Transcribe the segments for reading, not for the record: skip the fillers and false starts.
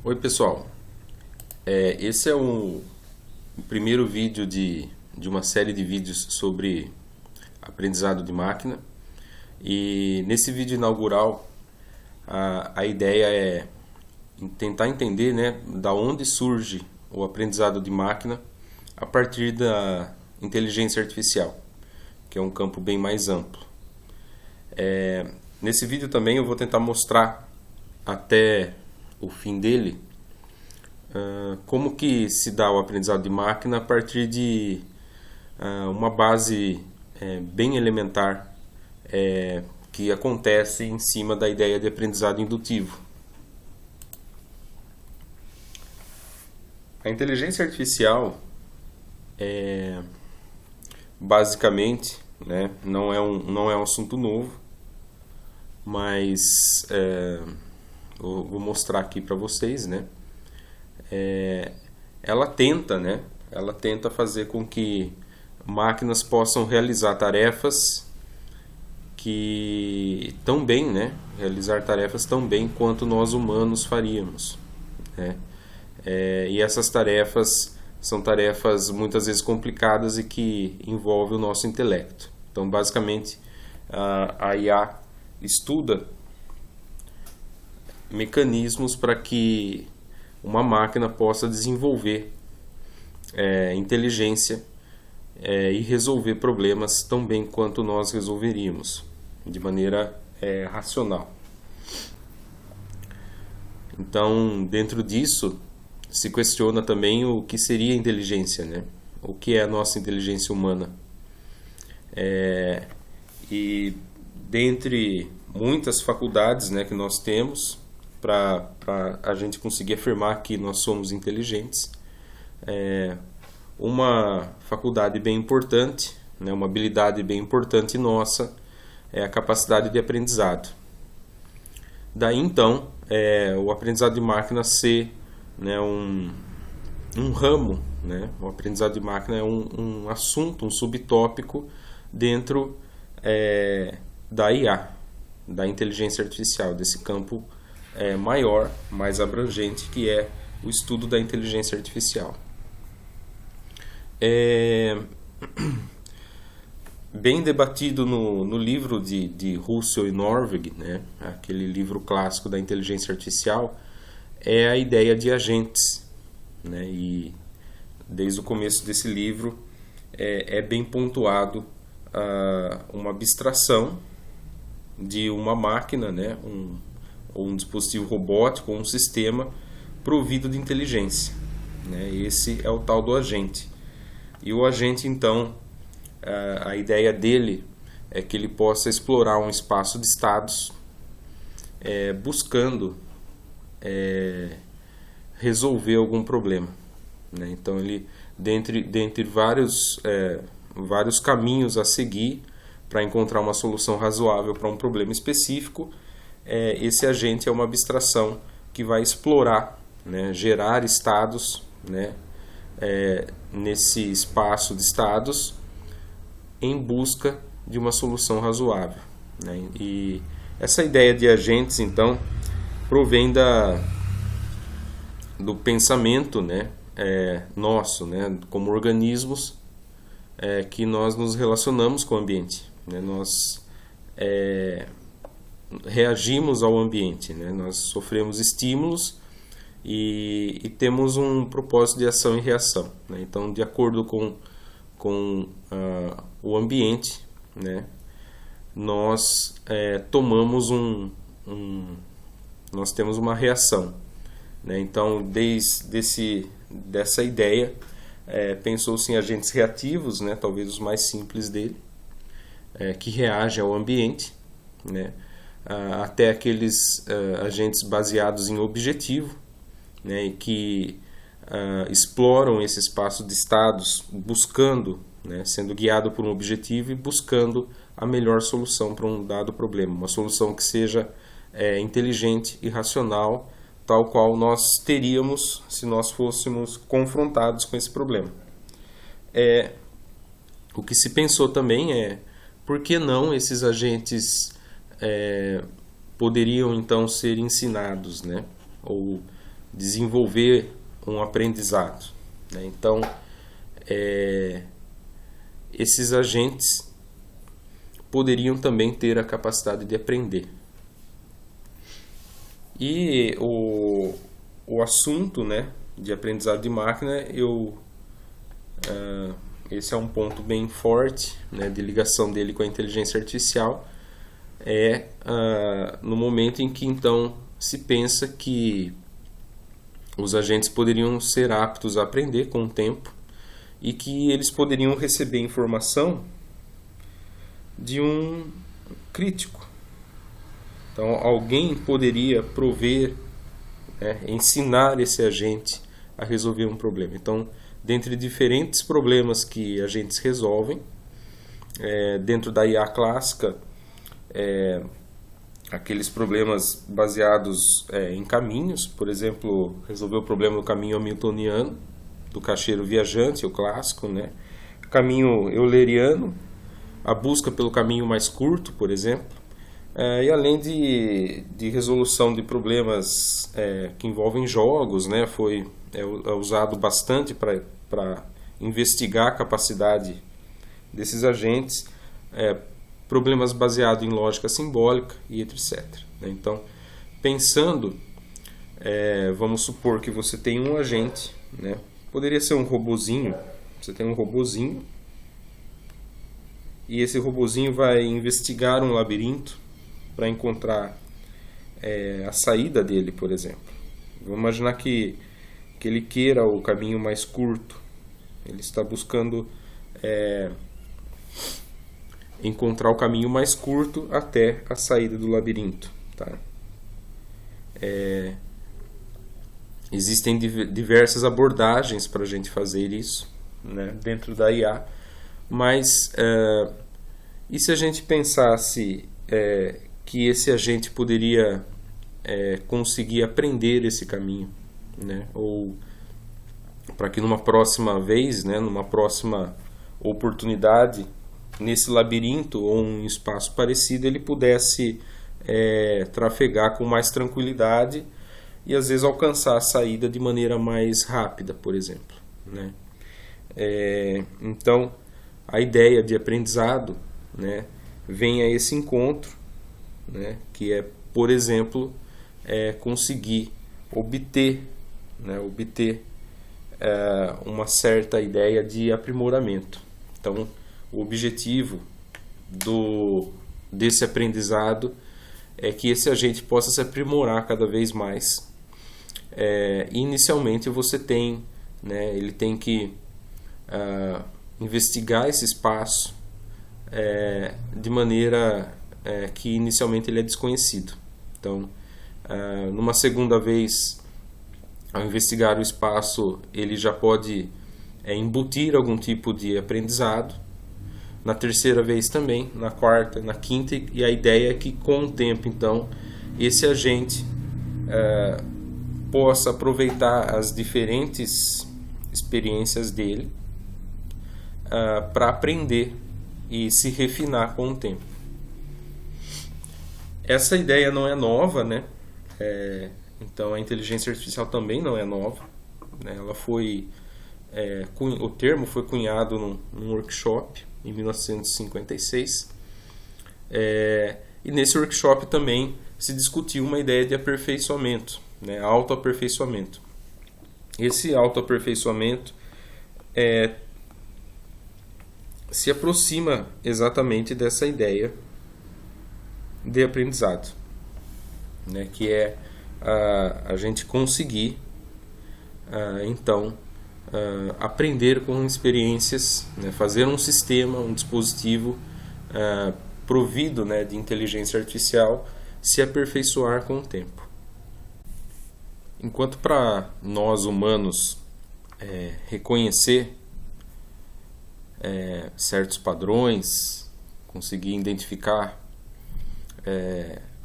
Oi pessoal, esse é o primeiro vídeo de uma série de vídeos sobre aprendizado de máquina, e nesse vídeo inaugural a ideia é tentar entender, né, da onde surge o aprendizado de máquina a partir da inteligência artificial, que é um campo bem mais amplo. Nesse vídeo também eu vou tentar mostrar até o fim dele, como que se dá o aprendizado de máquina a partir de uma base bem elementar que acontece em cima da ideia de aprendizado indutivo. A inteligência artificial basicamente, né, não é um assunto novo, mas eu vou mostrar aqui para vocês, né? Ela tenta fazer com que máquinas possam realizar tarefas realizar tarefas tão bem quanto nós humanos faríamos, né? E essas tarefas são tarefas muitas vezes complicadas e que envolvem o nosso intelecto. Então, basicamente, a IA estuda mecanismos para que uma máquina possa desenvolver inteligência e resolver problemas tão bem quanto nós resolveríamos, de maneira racional. Então, dentro disso, se questiona também o que seria inteligência, né? O que é a nossa inteligência humana. E dentre muitas faculdades, né, que nós temos para a gente conseguir afirmar que nós somos inteligentes, uma faculdade bem importante, né, uma habilidade bem importante nossa é a capacidade de aprendizado. Daí então o aprendizado de máquina ser, né, um ramo, né? O aprendizado de máquina é um assunto, um subtópico dentro da IA, da inteligência artificial, desse campo maior, mais abrangente, que é o estudo da inteligência artificial. Bem debatido no livro de Russell e Norvig, né, aquele livro clássico da inteligência artificial, é a ideia de agentes, né, e desde o começo desse livro é bem pontuado uma abstração de uma máquina, né, um dispositivo robótico, um sistema provido de inteligência, né? Esse é o tal do agente. E o agente, então, a ideia dele é que ele possa explorar um espaço de estados buscando resolver algum problema, né? Então, ele, dentre vários caminhos a seguir para encontrar uma solução razoável para um problema específico, esse agente é uma abstração que vai explorar, né, gerar estados, né, nesse espaço de estados em busca de uma solução razoável, né? E essa ideia de agentes, então, provém do pensamento, né, nosso, né, como organismos que nós nos relacionamos com o ambiente, né? Nós reagimos ao ambiente, né? Nós sofremos estímulos e temos um propósito de ação e reação, né? Então, de acordo com o ambiente, né, nós tomamos nós temos uma reação, né? Então, dessa ideia, pensou-se em agentes reativos, né, talvez os mais simples dele, que reagem ao ambiente, né, até aqueles agentes baseados em objetivo, né, e que exploram esse espaço de estados buscando, né, sendo guiado por um objetivo e buscando a melhor solução para um dado problema, uma solução que seja inteligente e racional, tal qual nós teríamos se nós fôssemos confrontados com esse problema. o que se pensou também é por que não esses agentes poderiam então ser ensinados, né? Ou desenvolver um aprendizado, né? Então, esses agentes poderiam também ter a capacidade de aprender. E o assunto, né, de aprendizado de máquina, esse é um ponto bem forte, né, de ligação dele com a inteligência artificial, no momento em que então se pensa que os agentes poderiam ser aptos a aprender com o tempo e que eles poderiam receber informação de um crítico. Então, alguém poderia prover, né, ensinar esse agente a resolver um problema. Então, dentre diferentes problemas que agentes resolvem, dentro da IA clássica, aqueles problemas baseados em caminhos, por exemplo, resolver o problema do caminho hamiltoniano, do caixeiro viajante, o clássico, né? Caminho euleriano, a busca pelo caminho mais curto, por exemplo, e além de resolução de problemas que envolvem jogos, né? É usado bastante para investigar a capacidade desses agentes, problemas baseados em lógica simbólica e etc. Então, pensando, vamos supor que você tem um agente, né? Poderia ser um robozinho, você tem um robozinho, e esse robozinho vai investigar um labirinto para encontrar a saída dele, por exemplo. Vamos imaginar que ele queira o caminho mais curto. Ele está buscando encontrar o caminho mais curto até a saída do labirinto. Tá? Existem diversas abordagens para a gente fazer isso, né, dentro da IA, mas e se a gente pensasse que esse agente poderia conseguir aprender esse caminho, né, ou para que numa próxima vez, né, numa próxima oportunidade, nesse labirinto ou um espaço parecido, ele pudesse trafegar com mais tranquilidade e às vezes alcançar a saída de maneira mais rápida, por exemplo, né? Então, a ideia de aprendizado, né, vem a esse encontro, né, que é, por exemplo, conseguir obter uma certa ideia de aprimoramento. Então, o objetivo desse aprendizado é que esse agente possa se aprimorar cada vez mais. Inicialmente você tem, né, ele tem que investigar esse espaço de maneira que inicialmente ele é desconhecido. Então, numa segunda vez, ao investigar o espaço, ele já pode embutir algum tipo de aprendizado. Na terceira vez também, na quarta, na quinta, e a ideia é que com o tempo, então, esse agente possa aproveitar as diferentes experiências dele para aprender e se refinar com o tempo. Essa ideia não é nova, né? Então a inteligência artificial também não é nova, né? Ela foi, o termo foi cunhado num workshop em 1956, e nesse workshop também se discutiu uma ideia de aperfeiçoamento, né? Autoaperfeiçoamento. Esse autoaperfeiçoamento se aproxima exatamente dessa ideia de aprendizado, né? Que é a gente conseguir então aprender com experiências, né? Fazer um sistema, um dispositivo provido, né, de inteligência artificial se aperfeiçoar com o tempo. Enquanto para nós humanos reconhecer certos padrões, conseguir identificar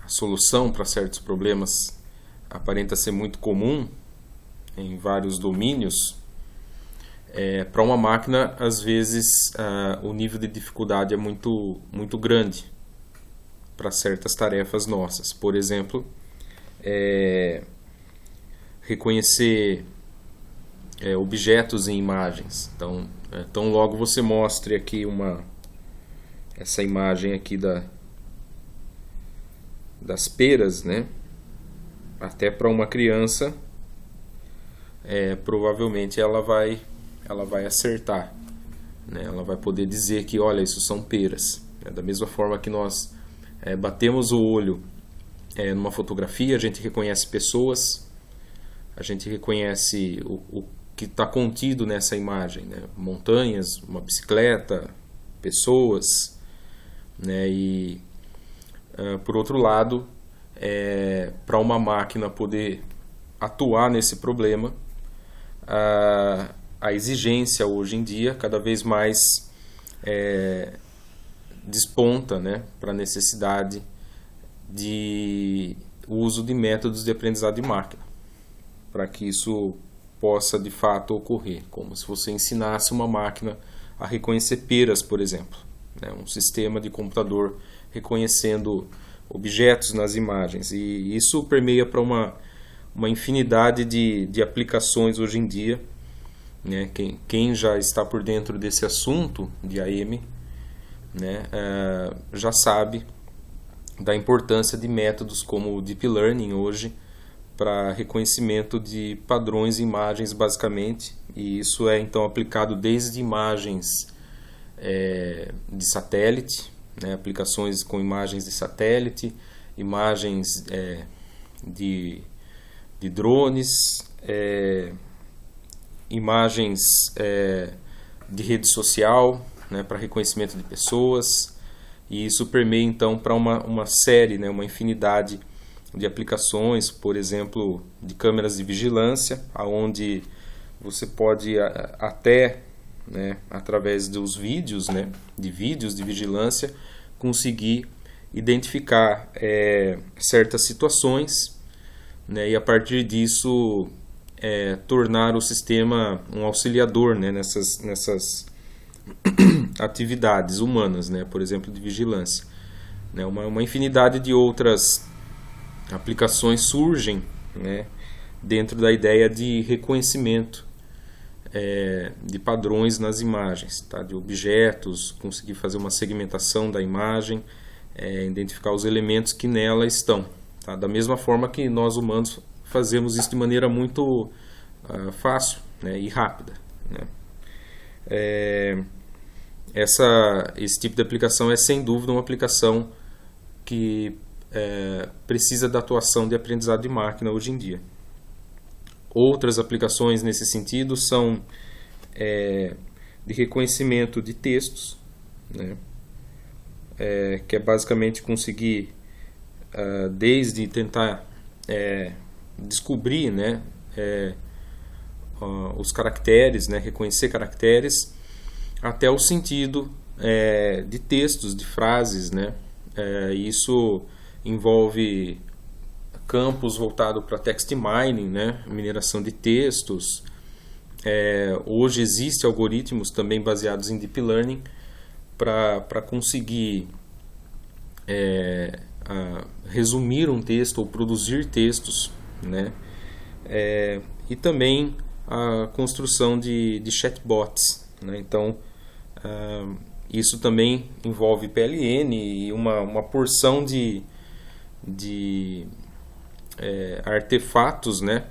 a solução para certos problemas aparenta ser muito comum em vários domínios, Para uma máquina, às vezes, o nível de dificuldade é muito grande para certas tarefas nossas. Por exemplo, reconhecer objetos em imagens. Então, tão logo você mostre aqui essa imagem aqui das peras, né? Até para uma criança, provavelmente ela vai acertar, né? Ela vai poder dizer que, olha, isso são peras. Da mesma forma que nós batemos o olho numa fotografia, a gente reconhece pessoas, a gente reconhece o que está contido nessa imagem, né? Montanhas, uma bicicleta, pessoas, né? E por outro lado, para uma máquina poder atuar nesse problema, a exigência hoje em dia cada vez mais desponta, né, para a necessidade de uso de métodos de aprendizado de máquina, para que isso possa de fato ocorrer, como se você ensinasse uma máquina a reconhecer peras, por exemplo, né, um sistema de computador reconhecendo objetos nas imagens, e isso permeia para uma infinidade de aplicações hoje em dia, né? Quem já está por dentro desse assunto de AM, né, já sabe da importância de métodos como o Deep Learning hoje para reconhecimento de padrões em imagens, basicamente, e isso é então aplicado desde imagens de satélite, né, aplicações com imagens de satélite, imagens de drones, imagens de rede social, né, para reconhecimento de pessoas, e isso permeia então para uma série, né, uma infinidade de aplicações, por exemplo, de câmeras de vigilância, aonde você pode até, né, através dos vídeos, né, de vigilância, conseguir identificar certas situações, né, e a partir disso tornar o sistema um auxiliador, né, nessas atividades humanas, né, por exemplo, de vigilância, né, uma infinidade de outras aplicações surgem, né, dentro da ideia de reconhecimento de padrões nas imagens, tá, de objetos, conseguir fazer uma segmentação da imagem, identificar os elementos que nela estão, tá, da mesma forma que nós humanos fazemos isso de maneira muito fácil, né, e rápida, né. Esse tipo de aplicação é sem dúvida uma aplicação que precisa da atuação de aprendizado de máquina hoje em dia. Outras aplicações nesse sentido são de reconhecimento de textos, né, que é basicamente conseguir desde tentar descobrir, né, os caracteres, né, reconhecer caracteres, até o sentido de textos, de frases, né. Isso envolve campos voltados para text mining, né, mineração de textos. Hoje existem algoritmos também baseados em Deep Learning para conseguir resumir um texto ou produzir textos, né, e também a construção de chatbots, né. Então, isso também envolve PLN e uma porção de artefatos, né,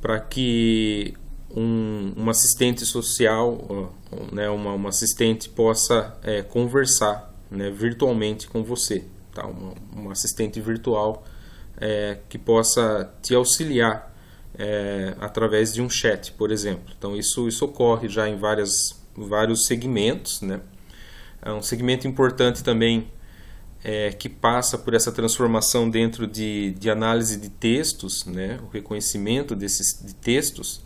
para que um assistente social, né, uma assistente possa conversar, né, virtualmente com você, tá? Uma assistente virtual que possa te auxiliar através de um chat, por exemplo. Então isso ocorre já em vários segmentos, né? Um segmento importante também que passa por essa transformação dentro de análise de textos, né? O reconhecimento de textos,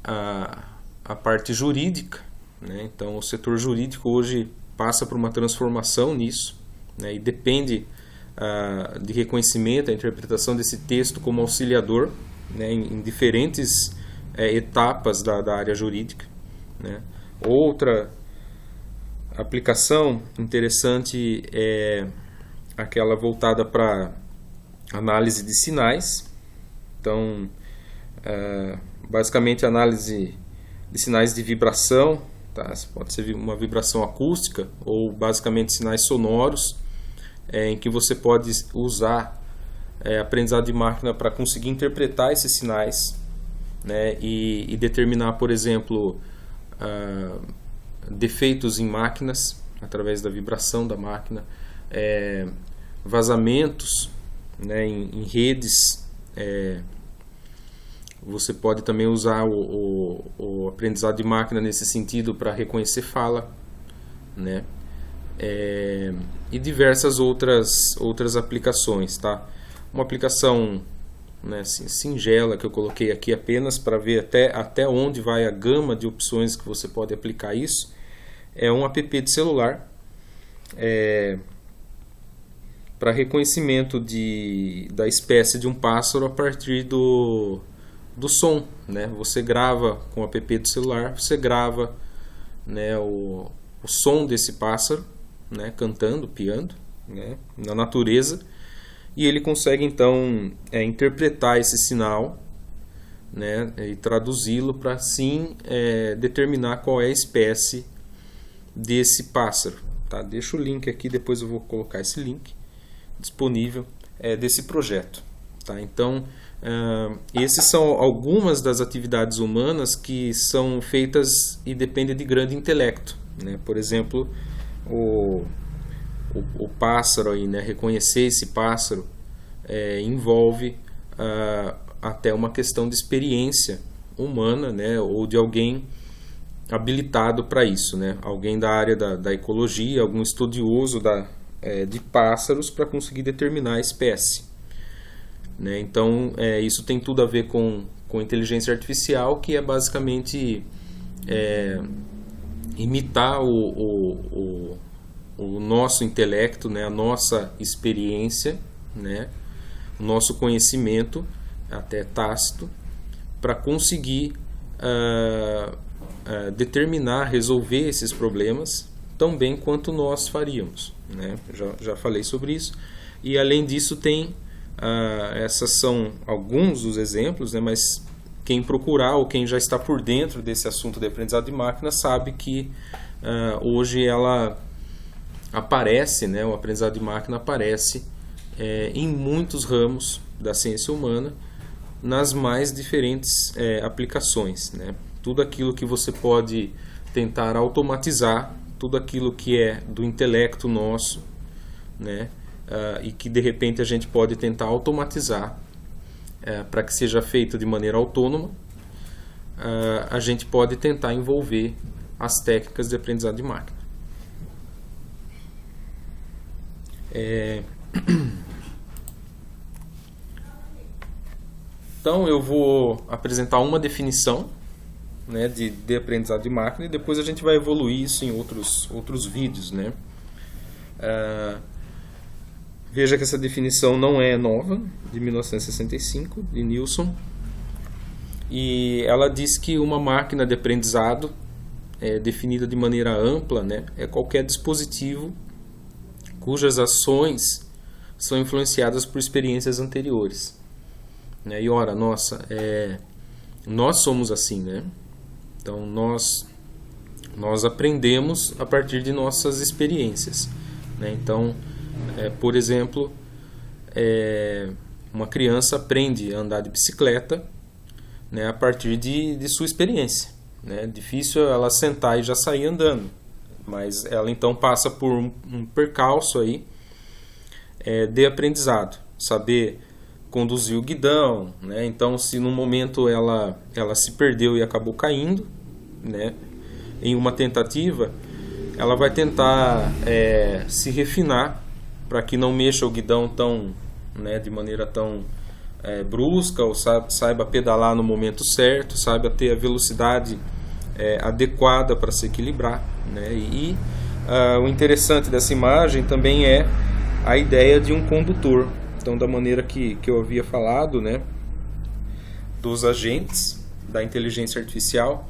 a parte jurídica, né? Então o setor jurídico hoje passa por uma transformação nisso, né? E depende de reconhecimento, a interpretação desse texto como auxiliador, né? Em diferentes etapas da área jurídica, né? Outra aplicação interessante é aquela voltada para análise de sinais. Então, basicamente análise de sinais de vibração, tá? Pode ser uma vibração acústica ou basicamente sinais sonoros, em que você pode usar aprendizado de máquina para conseguir interpretar esses sinais, né? E determinar, por exemplo, defeitos em máquinas através da vibração da máquina, vazamentos, né, em redes. Você pode também usar o aprendizado de máquina nesse sentido para reconhecer fala, né? E diversas outras aplicações, tá? Uma aplicação, né, assim, singela que eu coloquei aqui apenas para ver até onde vai a gama de opções que você pode aplicar isso, é um app de celular para reconhecimento da espécie de um pássaro a partir do som, né? Você grava com o app do celular, você grava, né, o som desse pássaro, né, cantando, piando, né, na natureza, e ele consegue então interpretar esse sinal, né, e traduzi-lo para assim determinar qual é a espécie desse pássaro, tá? Deixa o link aqui, depois eu vou colocar esse link disponível desse projeto, tá? Então, esses são algumas das atividades humanas que são feitas e dependem de grande intelecto, né? Por exemplo, o pássaro aí, né? Reconhecer esse pássaro envolve até uma questão de experiência humana, né? Ou de alguém habilitado para isso, né? Alguém da área da ecologia, algum estudioso de pássaros para conseguir determinar a espécie, né? Então, isso tem tudo a ver com inteligência artificial, que é basicamente imitar o nosso intelecto, né? A nossa experiência, né? O nosso conhecimento, até tácito, para conseguir determinar, resolver esses problemas tão bem quanto nós faríamos, né? Já falei sobre isso. E além disso tem essas são alguns dos exemplos, né? Mas quem procurar ou quem já está por dentro desse assunto de aprendizado de máquina sabe que hoje ela aparece, né? O aprendizado de máquina aparece em muitos ramos da ciência humana, nas mais diferentes aplicações, né? Tudo aquilo que você pode tentar automatizar, tudo aquilo que é do intelecto nosso, né? E que de repente a gente pode tentar automatizar para que seja feito de maneira autônoma, a gente pode tentar envolver as técnicas de aprendizado de máquina. Então eu vou apresentar uma definição, né, de aprendizado de máquina, e depois a gente vai evoluir isso em outros vídeos, né? Veja que essa definição não é nova, de 1965, de Nilsson, e ela diz que uma máquina de aprendizado definida de maneira ampla, né, é qualquer dispositivo cujas ações são influenciadas por experiências anteriores, né? E ora, nós somos assim, né? Então nós aprendemos a partir de nossas experiências, né? Então, por exemplo, uma criança aprende a andar de bicicleta, né, a partir de sua experiência, né? Difícil ela sentar e já sair andando, mas ela então passa por um percalço aí de aprendizado, saber conduzir o guidão, né? Então, se num momento ela se perdeu e acabou caindo, né, em uma tentativa, ela vai tentar se refinar para que não mexa o guidão tão, né, de maneira tão brusca, ou saiba pedalar no momento certo, saiba ter a velocidade adequada para se equilibrar, né? E o interessante dessa imagem também é a ideia de um condutor. Então, da maneira que eu havia falado, né, dos agentes, da inteligência artificial,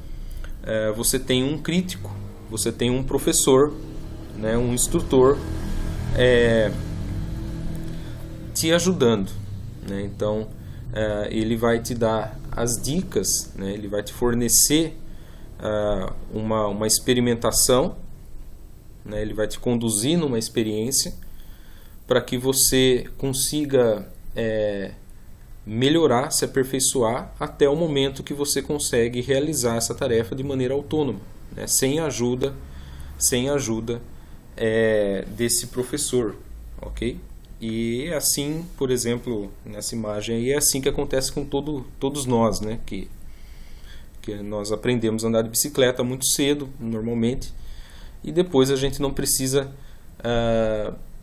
você tem um crítico, você tem um professor, né, um instrutor te ajudando, né? Então ele vai te dar as dicas, né? Ele vai te fornecer uma experimentação, né? Ele vai te conduzir numa experiência para que você consiga melhorar, se aperfeiçoar até o momento que você consegue realizar essa tarefa de maneira autônoma, né? Sem ajuda desse professor, ok? E assim, por exemplo, nessa imagem aí, é assim que acontece com todos nós, né? Que nós aprendemos a andar de bicicleta muito cedo, normalmente, e depois a gente não precisa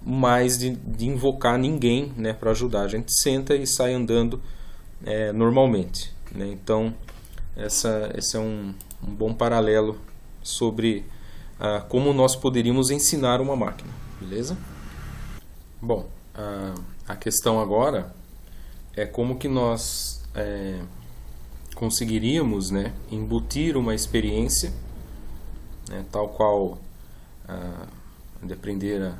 mais de invocar ninguém, né, para ajudar. A gente senta e sai andando normalmente, né? Então, esse é um bom paralelo sobre como nós poderíamos ensinar uma máquina, beleza? Bom, a questão agora é como que nós conseguiríamos, né, embutir uma experiência, né, tal qual de aprender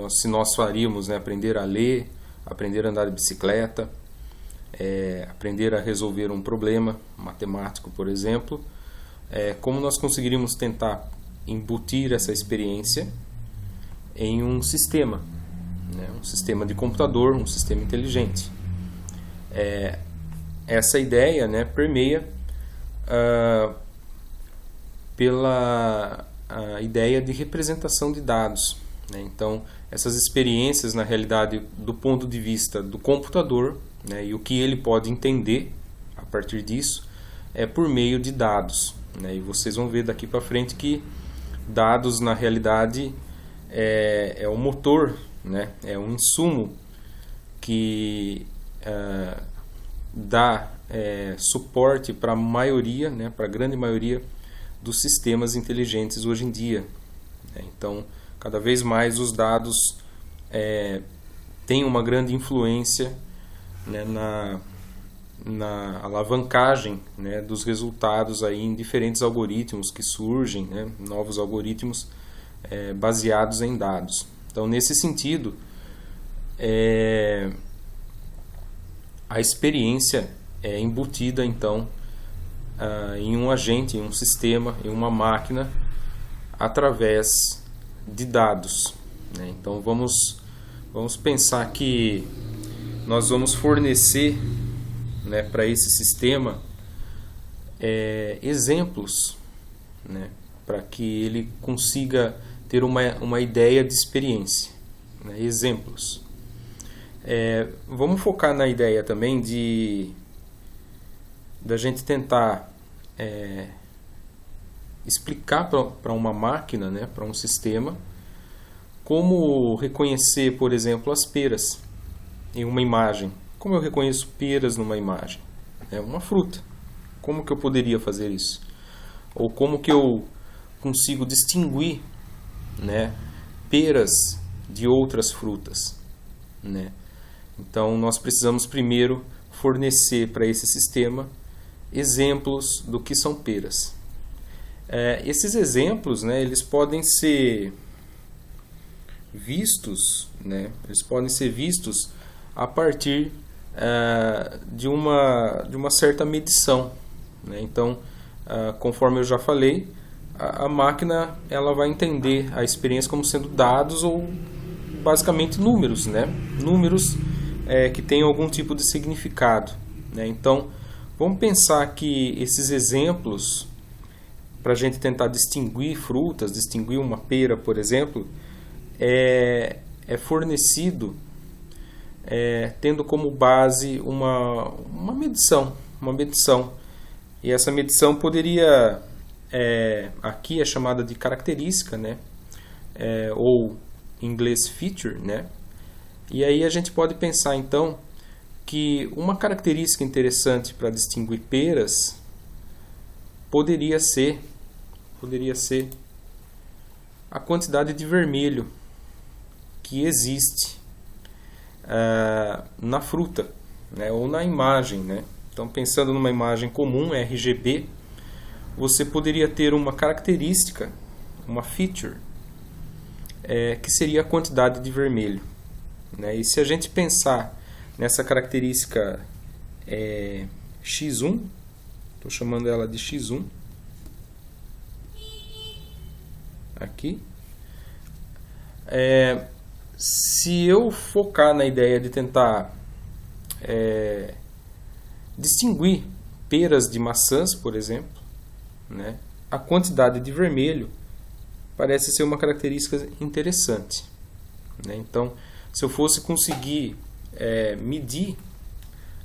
se nós faríamos, né, aprender a ler, aprender a andar de bicicleta, aprender a resolver um problema matemático, por exemplo, como nós conseguiríamos tentar embutir essa experiência em um sistema, né, um sistema de computador, um sistema inteligente. Essa ideia, né, permeia pela ideia de representação de dados, né? Então, essas experiências, na realidade, do ponto de vista do computador, né, e o que ele pode entender a partir disso, é por meio de dados, né? E vocês vão ver daqui para frente que dados, na realidade, é o motor, né? É um insumo que dá suporte para a maioria, né, para a grande maioria dos sistemas inteligentes hoje em dia, né? Então, cada vez mais os dados têm uma grande influência, né, na alavancagem, né, dos resultados aí em diferentes algoritmos que surgem, né, novos algoritmos baseados em dados. Então, nesse sentido, a experiência é embutida, então, em um agente, em um sistema, em uma máquina, através de dados, né? Então, vamos pensar que nós vamos fornecer, né, para esse sistema exemplos, né, para que ele consiga ter uma ideia de experiência, né? Exemplos. Vamos focar na ideia também da gente tentar explicar para uma máquina, né, para um sistema, como reconhecer, por exemplo, as peras em uma imagem. Como eu reconheço peras numa imagem? É uma fruta. Como que eu poderia fazer isso? Ou como que eu consigo distinguir, né, peras de outras frutas, né? Então, nós precisamos primeiro fornecer para esse sistema exemplos do que são peras. Esses exemplos, né, eles podem ser vistos, né, a partir de uma certa medição, né? Então, conforme eu já falei, a máquina ela vai entender a experiência como sendo dados ou basicamente números, né? Números que têm algum tipo de significado, né? Então, vamos pensar que esses exemplos, para a gente tentar distinguir frutas, distinguir uma pera, por exemplo, é fornecido tendo como base uma medição. E essa medição poderia, aqui é chamada de característica, né? Ou em inglês feature, né? E aí a gente pode pensar então que uma característica interessante para distinguir peras poderia ser a quantidade de vermelho que existe na fruta, né, ou na imagem, né? Então, pensando numa imagem comum, RGB, você poderia ter uma característica, uma feature, que seria a quantidade de vermelho, né? E se a gente pensar nessa característica X1, estou chamando ela de X1, aqui, se eu focar na ideia de tentar distinguir peras de maçãs, por exemplo, né, a quantidade de vermelho parece ser uma característica interessante, né? Então, se eu fosse conseguir medir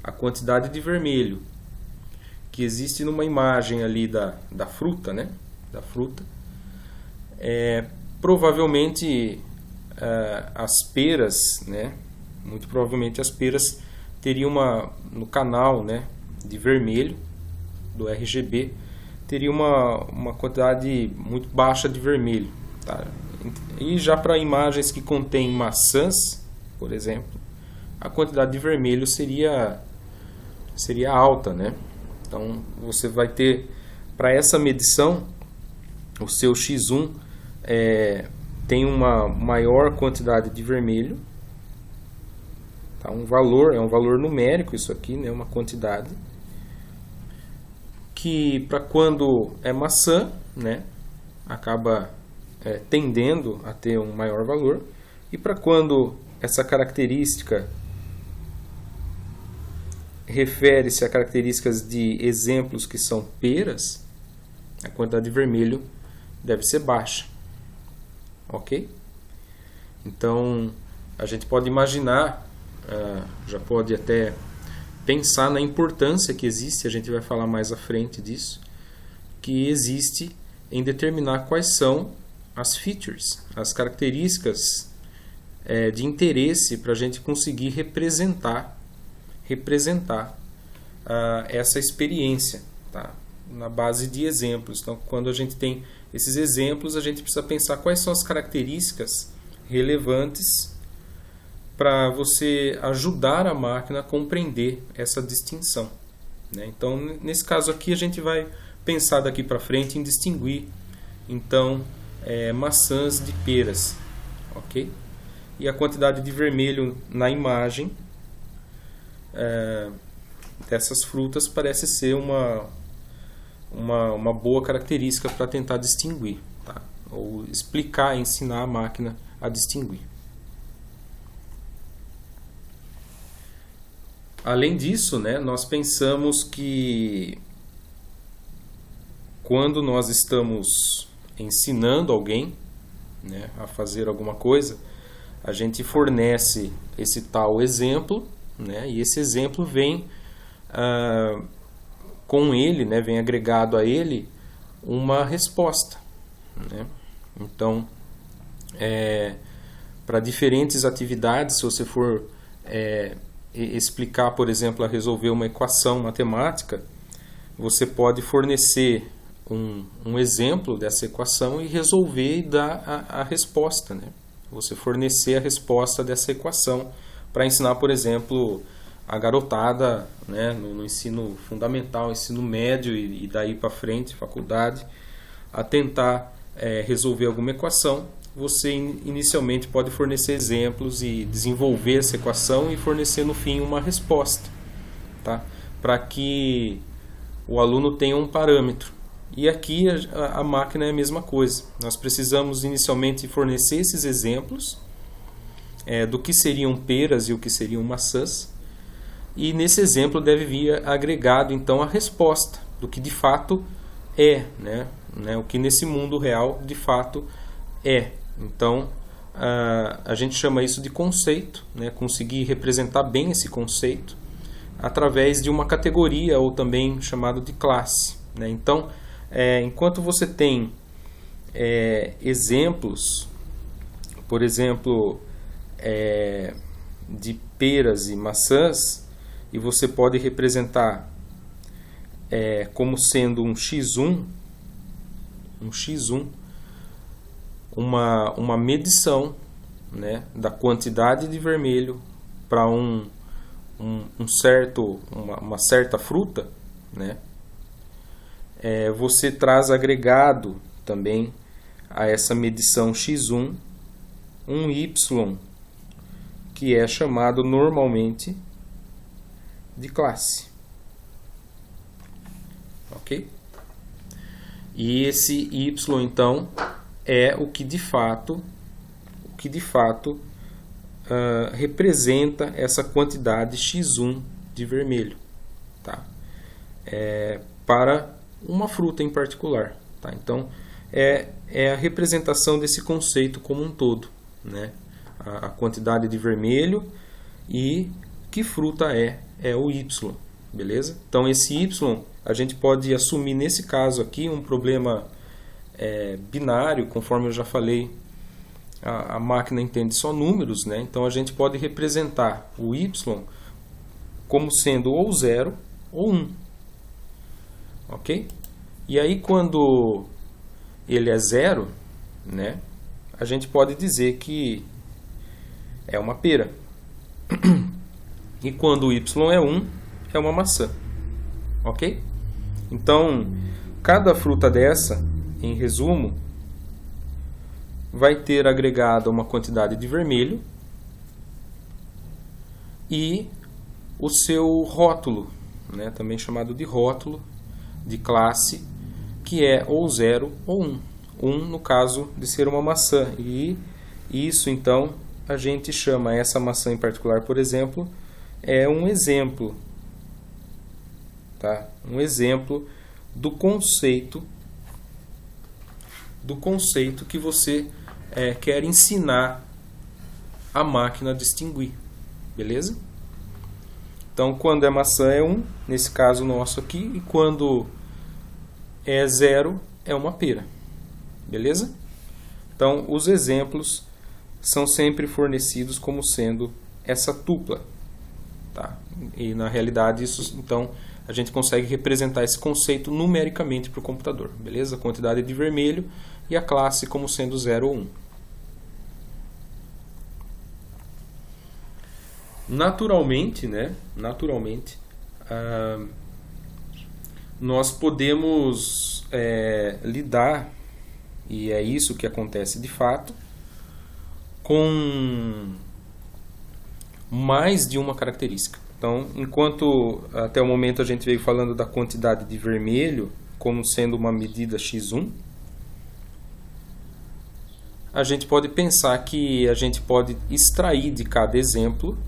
a quantidade de vermelho que existe numa imagem ali da fruta, né, da fruta, provavelmente as peras, né, muito provavelmente as peras teriam no canal, né, de vermelho do RGB, teria uma quantidade muito baixa de vermelho, tá? E já para imagens que contêm maçãs, por exemplo, a quantidade de vermelho seria alta, né? Então você vai ter, para essa medição, o seu X1 tem uma maior quantidade de vermelho, tá? É um valor numérico isso aqui, né? Uma quantidade que, para quando é maçã, né, acaba tendendo a ter um maior valor, e para quando essa característica refere-se a características de exemplos que são peras, a quantidade de vermelho deve ser baixa, ok? Então a gente pode imaginar, já pode até pensar na importância que existe, a gente vai falar mais à frente disso, que existe em determinar quais são as features, as características de interesse para a gente conseguir representar essa experiência, tá? Na base de exemplos. Então, quando a gente tem esses exemplos, a gente precisa pensar quais são as características relevantes para você ajudar a máquina a compreender essa distinção, né? Então, nesse caso aqui, a gente vai pensar daqui para frente em distinguir, então, maçãs de peras, ok? E a quantidade de vermelho na imagem dessas frutas parece ser uma boa característica para tentar distinguir, tá? Ou explicar, ensinar a máquina a distinguir. Além disso, né, nós pensamos que quando nós estamos ensinando alguém, né, a fazer alguma coisa, a gente fornece esse tal exemplo, né, e esse exemplo vem com ele, né, vem agregado a ele uma resposta, né? Então, para diferentes atividades, se você for explicar, por exemplo, a resolver uma equação matemática, você pode fornecer um exemplo dessa equação e resolver e dar a resposta, né? Você fornecer a resposta dessa equação para ensinar, por exemplo, a garotada, né, no ensino fundamental, ensino médio e daí para frente, faculdade, a tentar resolver alguma equação. Você inicialmente pode fornecer exemplos e desenvolver essa equação e fornecer no fim uma resposta, tá? Para que o aluno tenha um parâmetro. E aqui a máquina é a mesma coisa. Nós precisamos inicialmente fornecer esses exemplos do que seriam peras e o que seriam maçãs. E nesse exemplo deve vir agregado então a resposta do que de fato é, né? O que nesse mundo real de fato é. Então a gente chama isso de conceito, né? Conseguir representar bem esse conceito através de uma categoria ou também chamado de classe, né? Então, enquanto você tem exemplos, por exemplo, de peras e maçãs, e você pode representar como sendo um X1, uma medição, né, da quantidade de vermelho para um uma certa fruta, né, você traz agregado também a essa medição x1 um y, que é chamado normalmente de classe. Ok? E esse y, então, é o que de fato representa essa quantidade x1 de vermelho, tá? Para uma fruta em particular, tá? Então, é a representação desse conceito como um todo, né? A quantidade de vermelho e que fruta é o y, beleza? Então, esse y a gente pode assumir nesse caso aqui um problema binário, conforme eu já falei. A máquina entende só números, né? Então a gente pode representar o y como sendo ou 0 ou 1. Ok? E aí quando ele é 0, né, a gente pode dizer que é uma pera. E quando o y é 1, é uma maçã. Ok? Então, cada fruta dessa, em resumo, vai ter agregado uma quantidade de vermelho e o seu rótulo, né, também chamado de rótulo de classe, que é ou 0 ou 1. 1 no caso de ser uma maçã. E isso, então, a gente chama essa maçã em particular, por exemplo, é um exemplo, tá? Um exemplo do conceito que você quer ensinar a máquina a distinguir, beleza? Então, quando é maçã é 1, nesse caso nosso aqui, e quando é 0 é uma pera, beleza? Então, os exemplos são sempre fornecidos como sendo essa tupla, tá? E na realidade isso, então, a gente consegue representar esse conceito numericamente para o computador, beleza? A quantidade de vermelho e a classe como sendo 0 ou 1. Naturalmente, né? Nós podemos lidar, e é isso que acontece de fato, com mais de uma característica. Então, enquanto até o momento a gente veio falando da quantidade de vermelho como sendo uma medida x1, a gente pode pensar que a gente pode extrair de cada exemplo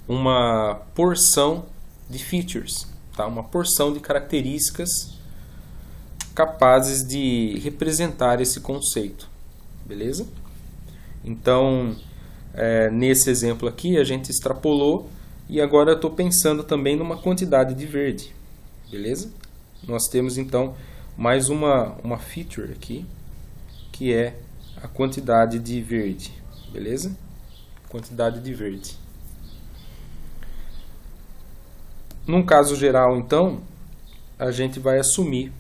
uma porção de features, tá? Uma porção de características capazes de representar esse conceito, beleza? Então, nesse exemplo aqui a gente extrapolou e agora eu estou pensando também numa quantidade de verde, beleza? Nós temos então mais uma feature aqui, que é a quantidade de verde, beleza? Quantidade de verde. Num caso geral, então, a gente vai assumir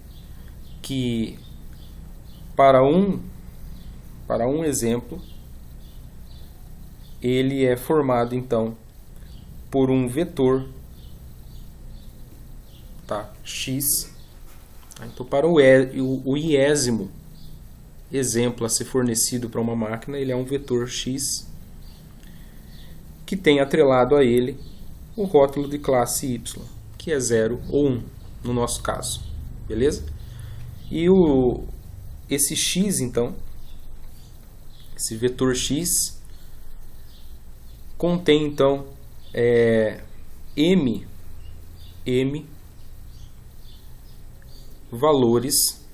que para um exemplo, ele é formado, então, por um vetor, tá? X. Então, para o iésimo exemplo a ser fornecido para uma máquina, ele é um vetor X que tem atrelado a ele o rótulo de classe Y, que é 0 ou 1, no nosso caso. Beleza? E esse X, então, esse vetor X, contém, então, M valores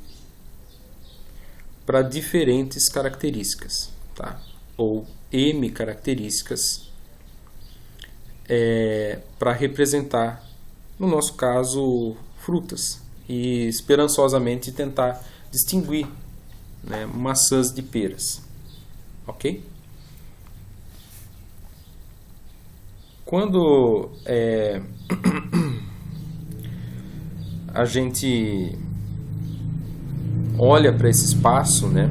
para diferentes características, tá? Ou M características para representar, no nosso caso, frutas, e esperançosamente tentar distinguir, né, maçãs de peras, ok? Quando a gente olha para esse espaço, né,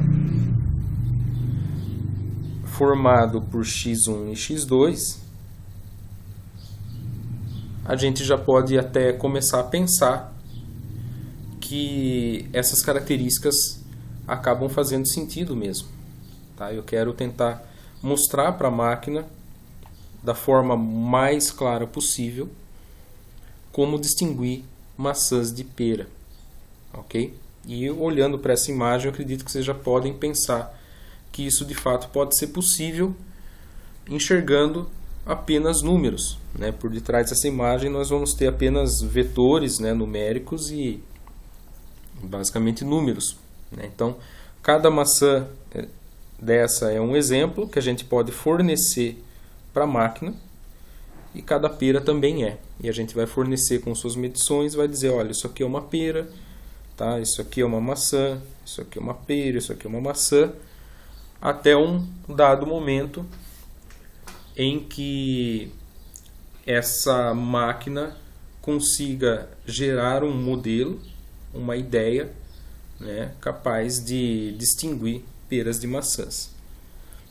formado por x1 e x2, a gente já pode até começar a pensar que essas características acabam fazendo sentido mesmo. Tá? Eu quero tentar mostrar para a máquina, da forma mais clara possível, como distinguir maçãs de pera. Ok? E olhando para essa imagem, eu acredito que vocês já podem pensar que isso de fato pode ser possível enxergando apenas números. Né? Por detrás dessa imagem nós vamos ter apenas vetores, né, numéricos e basicamente números. Né? Então, cada maçã dessa é um exemplo que a gente pode fornecer para a máquina, e cada pera também é. E a gente vai fornecer com suas medições, vai dizer, olha, isso aqui é uma pera, tá? Isso aqui é uma maçã, isso aqui é uma pera, isso aqui é uma maçã, até um dado momento em que essa máquina consiga gerar um modelo, uma ideia, né, capaz de distinguir peras de maçãs.